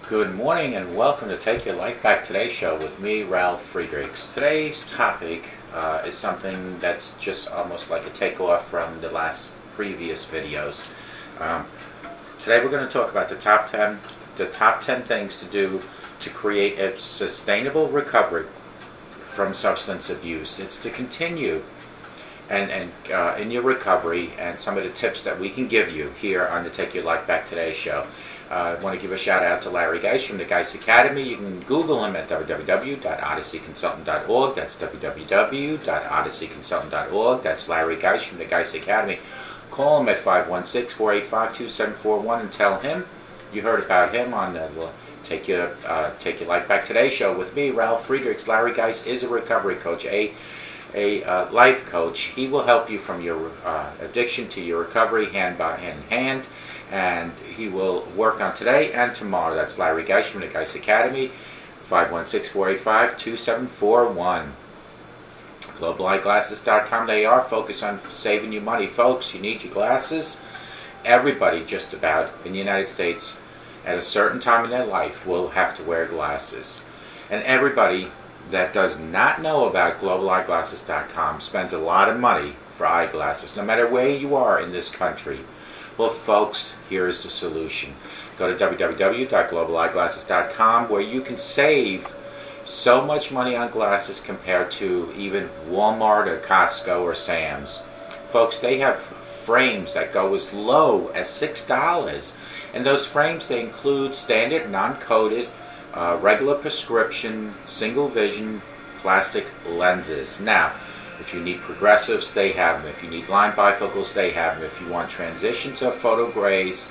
Good morning and welcome to Take Your Life Back Today show with me, Ralf Friedrichs. Today's topic is something that's just almost like a takeoff from the previous videos. Today we're going to talk about the top 10 things to do to create a sustainable recovery from substance abuse. It's to continue and in your recovery, and some of the tips that we can give you here on the Take Your Life Back Today show. I want to give a shout out to Larry Geis from the Geis Academy. You can Google him at www.odysseyconsultant.org. That's www.odysseyconsultant.org. That's Larry Geis from the Geis Academy. Call him at 516-485-2741 and tell him you heard about him on the Take Your Life Back Today show with me, Ralf Friedrichs. Larry Geis is a recovery coach, a life coach. He will help you from your addiction to your recovery hand in hand, and he will work on today and tomorrow. That's Larry Geis from the Geis Academy, 516-485-2741. GlobalEyeglasses.com. They are focused on saving you money. Folks, you need your glasses. Everybody just about in the United States at a certain time in their life will have to wear glasses. And everybody that does not know about GlobalEyeglasses.com spends a lot of money for eyeglasses, no matter where you are in this country. Well, folks, here is the solution. Go to www.globaleyeglasses.com, where you can save so much money on glasses compared to even Walmart or Costco or Sam's. Folks, they have frames that go as low as $6. And those frames, they include standard, non-coated, regular prescription, single vision plastic lenses. Now, if you need progressives, they have them. If you need line bifocals, they have them. If you want transition to photo grays,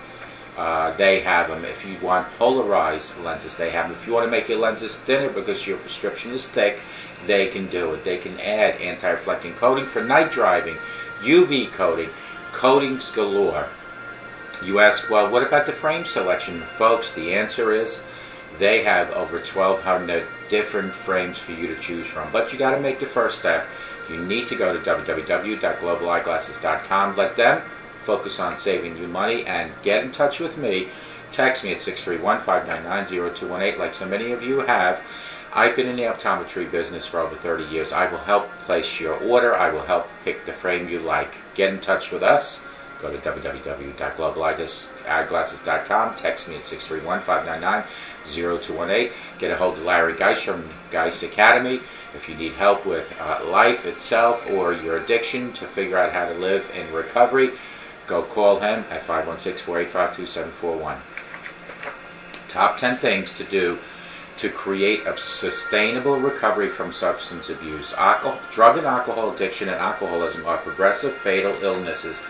they have them. If you want polarized lenses, they have them. If you want to make your lenses thinner because your prescription is thick, they can do it. They can add anti-reflecting coating for night driving, UV coating, coatings galore. You ask, well, what about the frame selection? Folks, the answer is they have over 1,200 different frames for you to choose from. But you got to make the first step. You need to go to www.globaleyeglasses.com. Let them focus on saving you money and get in touch with me. Text me at 631-599-0218 like so many of you have. I've been in the optometry business for over 30 years. I will help place your order. I will help pick the frame you like. Get in touch with us. Go to www.globaleyeglasses.com. Text me at 631-599-0218. Get a hold of Larry Geis from Geis Academy. If you need help with life itself or your addiction to figure out how to live in recovery, go call him at 516-485-2741. Top 10 things to do to create a sustainable recovery from substance abuse. Drug and alcohol addiction and alcoholism are progressive fatal illnesses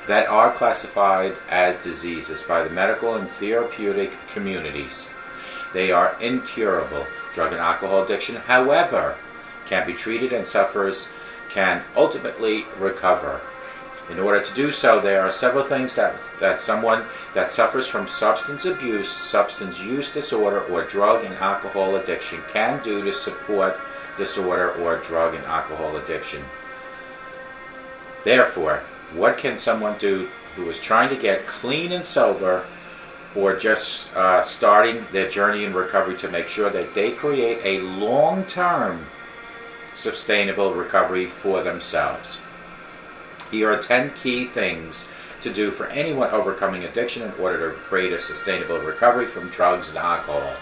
that are classified as diseases by the medical and therapeutic communities. They are incurable. Drug and alcohol addiction, however, can be treated, and sufferers can ultimately recover. In order to do so, there are several things that someone that suffers from substance abuse, substance use disorder, or drug and alcohol addiction can do to support disorder or drug and alcohol addiction. Therefore, what can someone do who is trying to get clean and sober, or just starting their journey in recovery, to make sure that they create a long-term sustainable recovery for themselves? Here are 10 key things to do for anyone overcoming addiction in order to create a sustainable recovery from drugs and alcohol.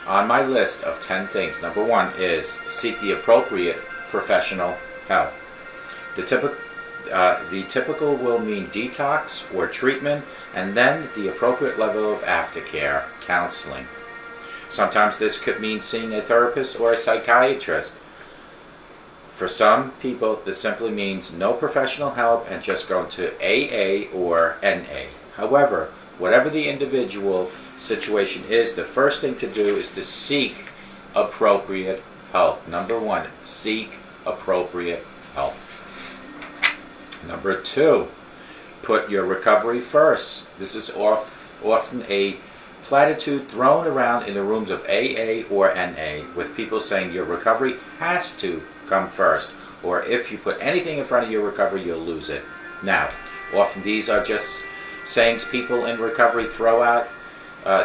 On my list of 10 things, number 1 is seek the appropriate professional help. The typical will mean detox or treatment, and then the appropriate level of aftercare, counseling. Sometimes this could mean seeing a therapist or a psychiatrist. For some people, this simply means no professional help and just going to AA or NA. However, whatever the individual situation is, the first thing to do is to seek appropriate help. Number 1, seek appropriate help. Number 2, put your recovery first. This is often a platitude thrown around in the rooms of AA or NA, with people saying your recovery has to come first, or if you put anything in front of your recovery, you'll lose it. Now, often these are just sayings people in recovery throw out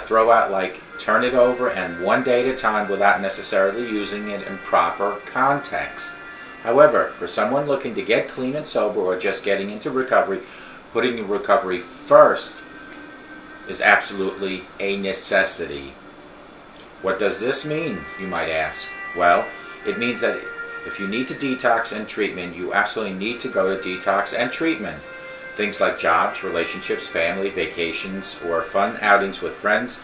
throw out like turn it over and one day at a time without necessarily using it in proper context. However, for someone looking to get clean and sober or just getting into recovery, putting recovery first is absolutely a necessity. What does this mean, you might ask? Well, it means that if you need to detox and treatment, you absolutely need to go to detox and treatment. Things like jobs, relationships, family, vacations, or fun outings with friends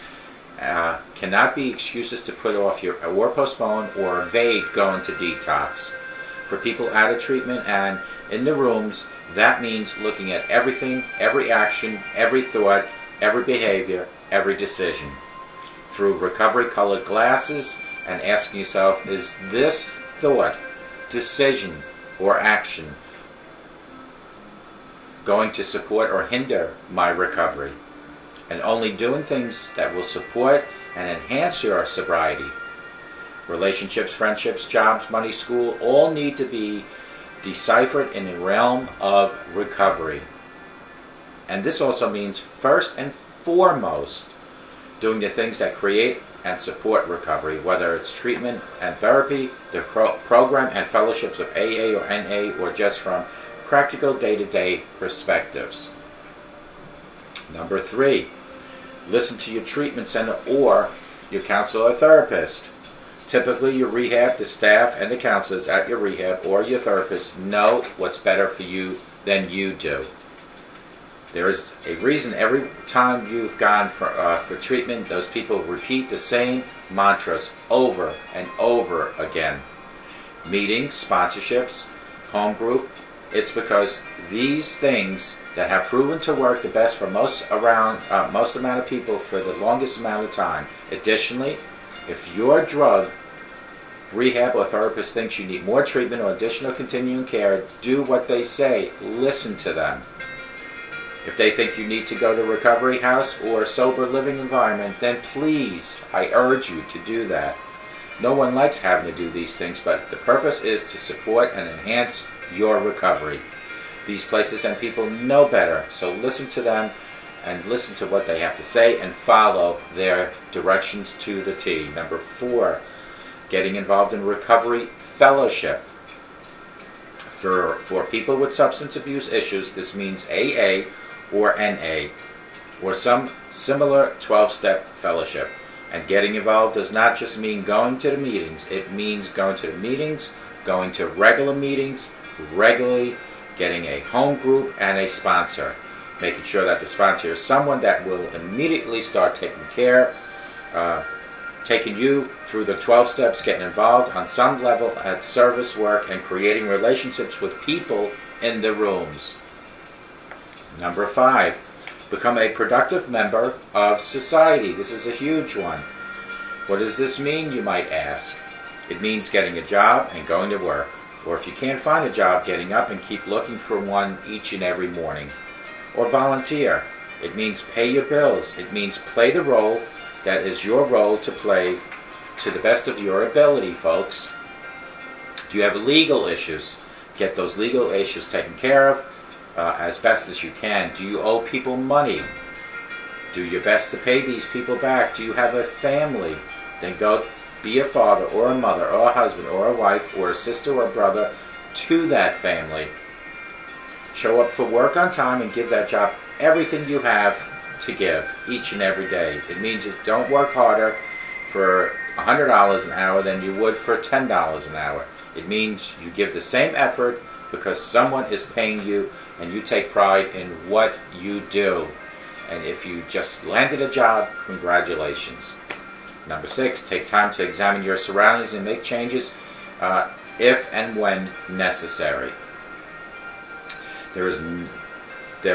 cannot be excuses to put off or postpone or evade going to detox. For people out of treatment and in the rooms, that means looking at everything, every action, every thought, every behavior, every decision through recovery-colored glasses and asking yourself, is this thought, decision, or action going to support or hinder my recovery? And only doing things that will support and enhance your sobriety. Relationships, friendships, jobs, money, school, all need to be deciphered in the realm of recovery. And this also means first and foremost doing the things that create and support recovery, whether it's treatment and therapy, the program and fellowships of AA or NA, or just from practical day-to-day perspectives. Number 3, listen to your treatment center or your counselor or therapist. Typically, your rehab, the staff, and the counselors at your rehab or your therapist know what's better for you than you do. There is a reason every time you've gone for treatment, those people repeat the same mantras over and over again. Meetings, sponsorships, home group, it's because these things that have proven to work the best for most amount of people for the longest amount of time. Additionally, if your drug, rehab, or therapist thinks you need more treatment or additional continuing care, do what they say. Listen to them. If they think you need to go to a recovery house or a sober living environment, then please, I urge you to do that. No one likes having to do these things, but the purpose is to support and enhance your recovery. These places and people know better, so listen to them and listen to what they have to say and follow their directions to the T. Number 4, getting involved in recovery fellowship. For people with substance abuse issues, this means AA or NA or some similar 12-step fellowship. And getting involved does not just mean going to the meetings. It means going to the meetings, going to regular meetings, regularly getting a home group and a sponsor. Making sure that the sponsor is someone that will immediately start taking care, taking you through the 12 steps, getting involved on some level at service work and creating relationships with people in the rooms. Number 5, become a productive member of society. This is a huge one. What does this mean, you might ask? It means getting a job and going to work. Or if you can't find a job, getting up and keep looking for one each and every morning. Or volunteer. It means pay your bills. It means play the role that is your role to play to the best of your ability, folks. Do you have legal issues? Get those legal issues taken care of as best as you can. Do you owe people money? Do your best to pay these people back. Do you have a family? Then go be a father or a mother or a husband or a wife or a sister or a brother to that family. Show up for work on time and give that job everything you have to give each and every day. It means you don't work harder for $100 an hour than you would for $10 an hour. It means you give the same effort because someone is paying you and you take pride in what you do. And if you just landed a job, congratulations. Number 6, take time to examine your surroundings and make changes if and when necessary. There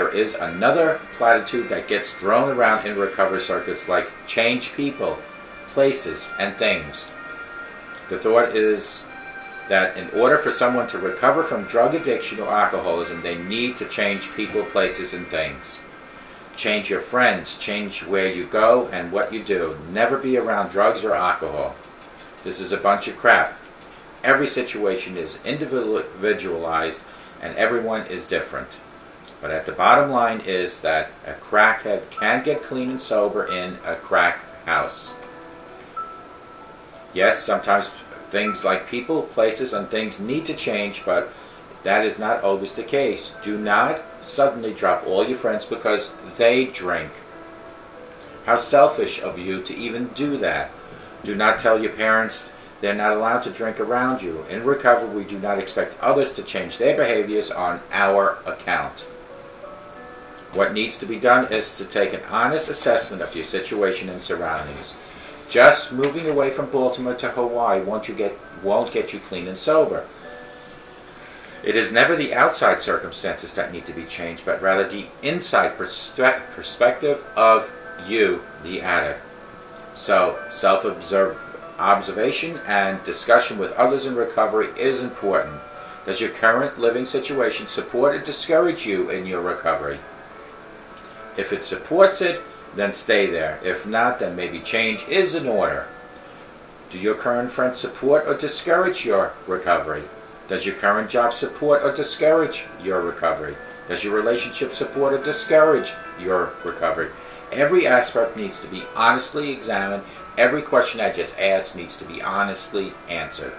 is another platitude that gets thrown around in recovery circuits like change people, places, and things. The thought is that in order for someone to recover from drug addiction or alcoholism, they need to change people, places, and things. Change your friends, change where you go and what you do. Never be around drugs or alcohol. This is a bunch of crap. Every situation is individualized and everyone is different. But at the bottom line is that a crackhead can get clean and sober in a crack house. Yes, sometimes things like people, places, and things need to change, but that is not always the case. Do not suddenly drop all your friends because they drink. How selfish of you to even do that. Do not tell your parents they're not allowed to drink around you. In recovery, we do not expect others to change their behaviors on our account. What needs to be done is to take an honest assessment of your situation and surroundings. Just moving away from Baltimore to Hawaii won't get you clean and sober. It is never the outside circumstances that need to be changed, but rather the inside perspective of you, the addict. So, self-observation and discussion with others in recovery is important. Does your current living situation support or discourage you in your recovery? If it supports it, then stay there. If not, then maybe change is in order. Do your current friends support or discourage your recovery? Does your current job support or discourage your recovery? Does your relationship support or discourage your recovery? Every aspect needs to be honestly examined. Every question I just asked needs to be honestly answered.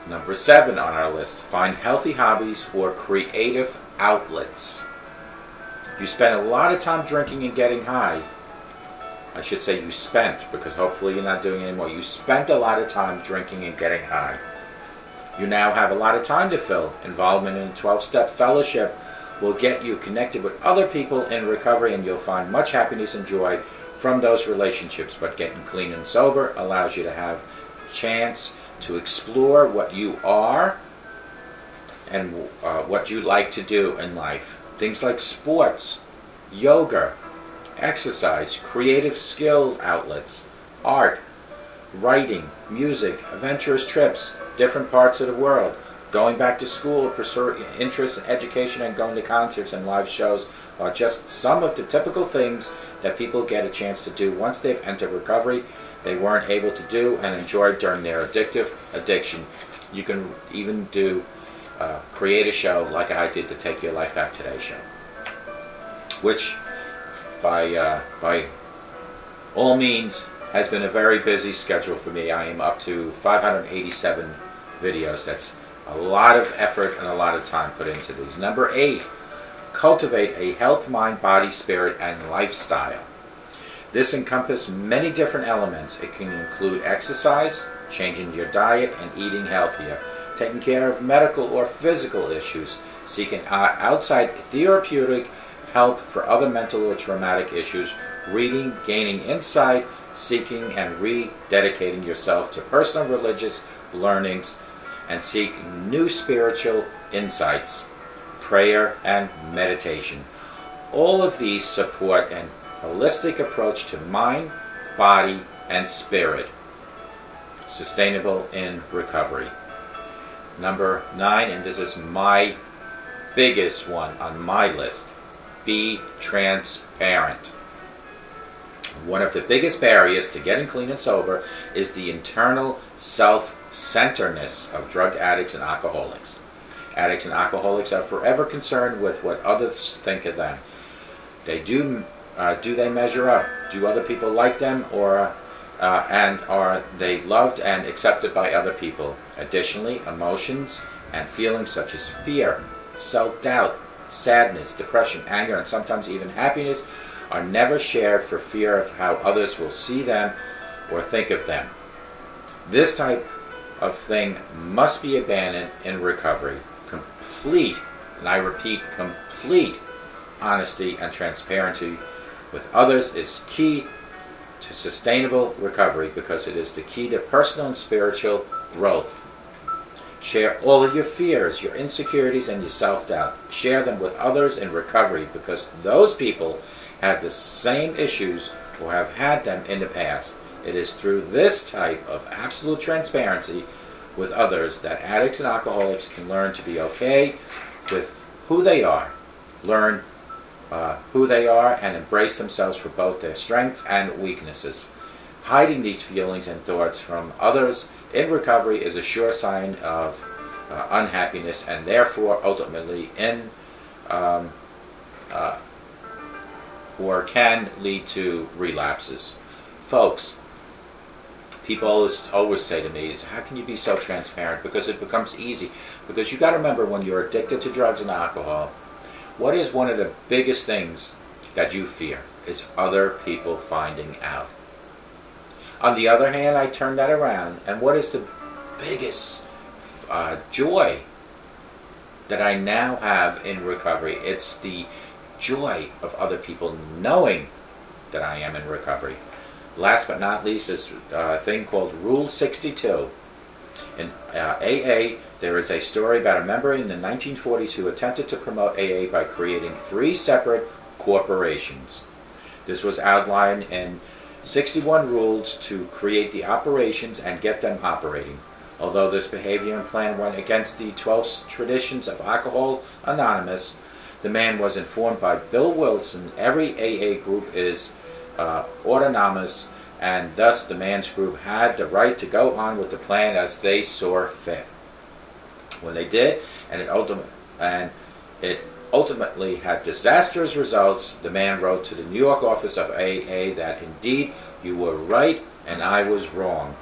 Number 7 on our list, find healthy hobbies or creative outlets. You spend a lot of time drinking and getting high. I should say you spent, because hopefully you're not doing it anymore. You spent a lot of time drinking and getting high. You now have a lot of time to fill. Involvement in a 12-step fellowship will get you connected with other people in recovery, and you'll find much happiness and joy from those relationships. But getting clean and sober allows you to have a chance to explore what you are and what you like to do in life. Things like sports, yoga, exercise, creative skill outlets, art, writing, music, adventurous trips, different parts of the world, going back to school, pursuing interest in education, and going to concerts and live shows are just some of the typical things that people get a chance to do once they've entered recovery they weren't able to do and enjoy during their addiction. You can even do create a show like I did, the Take Your Life Back Today show, which by all means has been a very busy schedule for me. I am up to 587 videos. That's a lot of effort and a lot of time put into these. Number 8, cultivate a health, mind, body, spirit, and lifestyle. This encompasses many different elements. It can include exercise, changing your diet, and eating healthier, taking care of medical or physical issues, seeking outside therapeutic help for other mental or traumatic issues, reading, gaining insight, seeking and rededicating yourself to personal religious learnings, and seeking new spiritual insights, prayer, and meditation. All of these support an holistic approach to mind, body, and spirit, sustainable in recovery. Number 9, and this is my biggest one on my list, be transparent. One of the biggest barriers to getting clean and sober is the internal self-centeredness of drug addicts and alcoholics. Addicts and alcoholics are forever concerned with what others think of them. Do they measure up? Do other people like them, and are they loved and accepted by other people? Additionally, emotions and feelings such as fear, self-doubt, sadness, depression, anger, and sometimes even happiness are never shared for fear of how others will see them or think of them. This type of thing must be abandoned in recovery. Complete, and I repeat, complete honesty and transparency with others is key to sustainable recovery, because it is the key to personal and spiritual growth. Share all of your fears, your insecurities, and your self-doubt. Share them with others in recovery, because those people have the same issues or have had them in the past. It is through this type of absolute transparency with others that addicts and alcoholics can learn to be okay with who they are, learn who they are, and embrace themselves for both their strengths and weaknesses. Hiding these feelings and thoughts from others in recovery is a sure sign of unhappiness, and therefore ultimately in um, uh, or can lead to relapses. Folks, people always say to me, is how can you be so transparent? Because it becomes easy. Because you got to remember, when you're addicted to drugs and alcohol, what is one of the biggest things that you fear? Is other people finding out. On the other hand, I turn that around, and what is the biggest joy that I now have in recovery? It's the joy of other people knowing that I am in recovery. Last but not least is a thing called Rule 62. In AA, there is a story about a member in the 1940s who attempted to promote AA by creating 3 separate corporations. This was outlined in 61 rules to create the operations and get them operating. Although this behavior and plan went against the 12 traditions of Alcohol Anonymous, the man was informed by Bill Wilson every AA group is autonomous, and thus the man's group had the right to go on with the plan as they saw fit. When they did, and it ultimately had disastrous results, the man wrote to the New York office of AA that indeed you were right and I was wrong.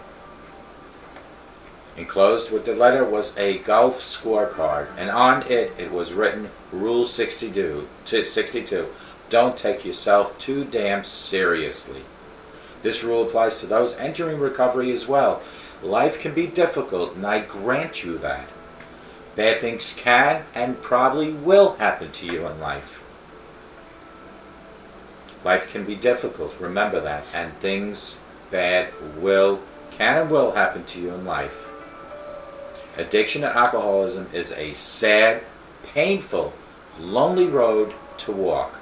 Enclosed with the letter was a golf scorecard, and on it was written Rule 62. Don't take yourself too damn seriously. This rule applies to those entering recovery as well. Life can be difficult, and I grant you that. Bad things can and probably will happen to you in life. Life can be difficult, remember that, and things bad can and will happen to you in life. Addiction and alcoholism is a sad, painful, lonely road to walk.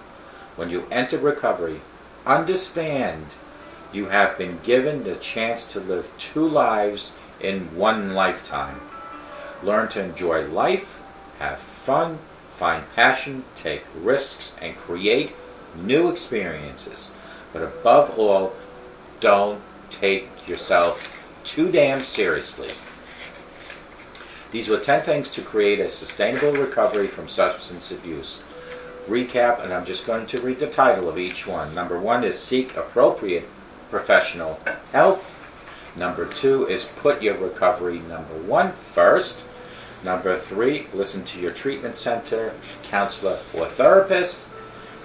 When you enter recovery, understand you have been given the chance to live 2 lives in 1 lifetime. Learn to enjoy life, have fun, find passion, take risks, and create new experiences. But above all, don't take yourself too damn seriously. These were 10 things to create a sustainable recovery from substance abuse. Recap, and I'm just going to read the title of each one. Number 1 is seek appropriate professional help. Number 2 is put your recovery number 1 first. Number 3, listen to your treatment center, counselor, or therapist.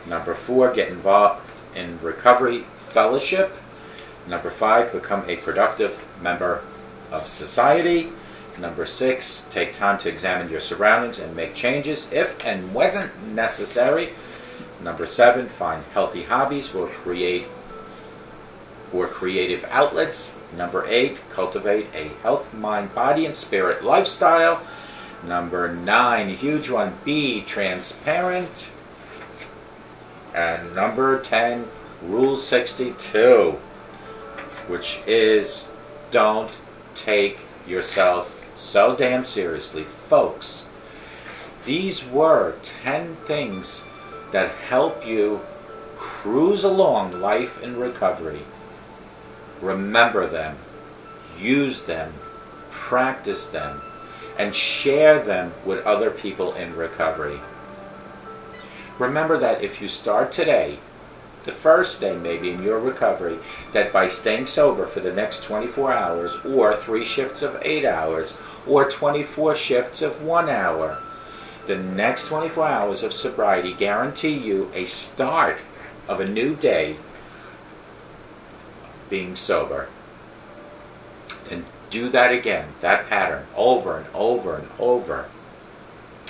Number 4, get involved in recovery fellowship. Number 5, become a productive member of society. Number 6, take time to examine your surroundings and make changes if and when necessary. Number 7, find healthy hobbies or creative outlets. Number 8, cultivate a health, mind, body, and spirit lifestyle. Number 9, huge one, be transparent. And number 10, Rule 62, which is don't take yourself so damn seriously. Folks, these were 10 things that help you cruise along life in recovery. Remember them, use them, practice them, and share them with other people in recovery. Remember that if you start today, the first day maybe in your recovery, that by staying sober for the next 24 hours, or 3 shifts of 8 hours, or 24 shifts of 1 hour, the next 24 hours of sobriety guarantee you a start of a new day being sober. Then do that again, that pattern, over and over and over.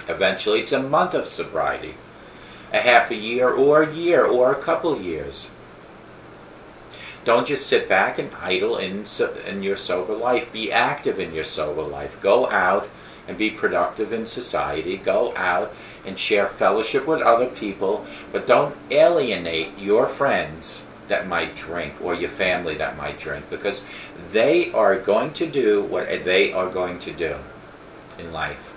Eventually it's a month of sobriety, a half a year, or a couple years. Don't just sit back and idle in your sober life. Be active in your sober life. Go out and be productive in society. Go out and share fellowship with other people, but don't alienate your friends that might drink, or your family that might drink, because they are going to do what they are going to do in life.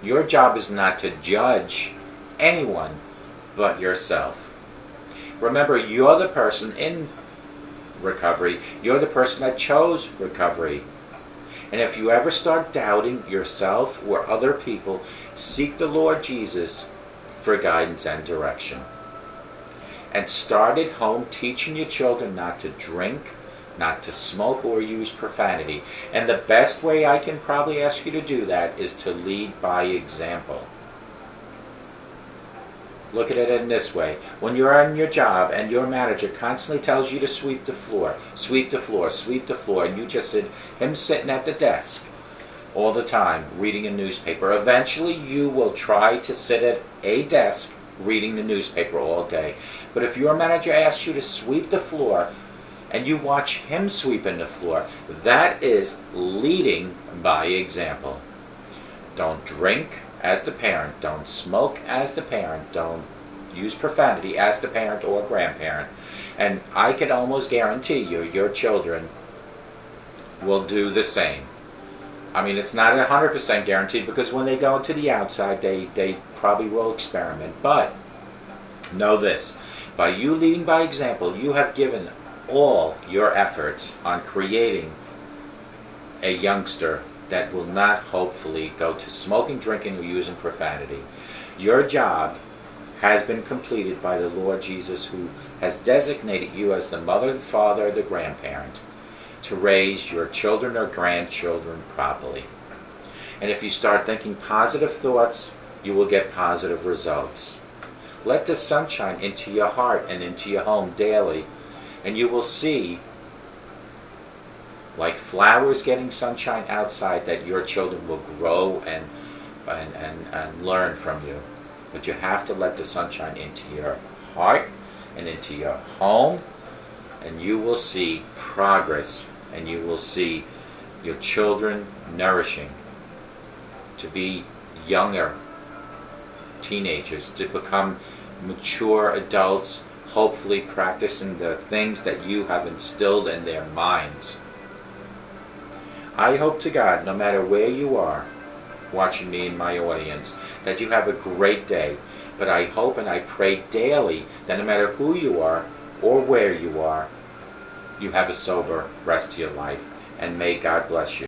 Your job is not to judge anyone but yourself. Remember, you're the person in recovery. You're the person that chose recovery. And if you ever start doubting yourself or other people, seek the Lord Jesus for guidance and direction. And start at home teaching your children not to drink, not to smoke or use profanity. And the best way I can probably ask you to do that is to lead by example. Look at it in this way. When you're on your job and your manager constantly tells you to sweep the floor, sweep the floor, sweep the floor, and you just sit, him sitting at the desk all the time reading a newspaper, eventually you will try to sit at a desk reading the newspaper all day. But if your manager asks you to sweep the floor and you watch him sweeping the floor, that is leading by example. Don't drink as the parent. Don't smoke as the parent. Don't use profanity as the parent or grandparent. And I can almost guarantee you, your children will do the same. I mean, it's not 100% guaranteed, because when they go to the outside, they probably will experiment. But know this, by you leading by example, you have given all your efforts on creating a youngster that will not hopefully go to smoking, drinking, or using profanity. Your job has been completed by the Lord Jesus, who has designated you as the mother, the father, the grandparent, to raise your children or grandchildren properly. And if you start thinking positive thoughts, you will get positive results. Let the sunshine into your heart and into your home daily, and you will see, like flowers getting sunshine outside, that your children will grow and learn from you. But you have to let the sunshine into your heart and into your home, and you will see progress, and you will see your children nourishing to be younger teenagers, to become mature adults, hopefully practicing the things that you have instilled in their minds. I hope to God, no matter where you are watching me in my audience, that you have a great day. But I hope and I pray daily that no matter who you are or where you are, you have a sober rest of your life. And may God bless you.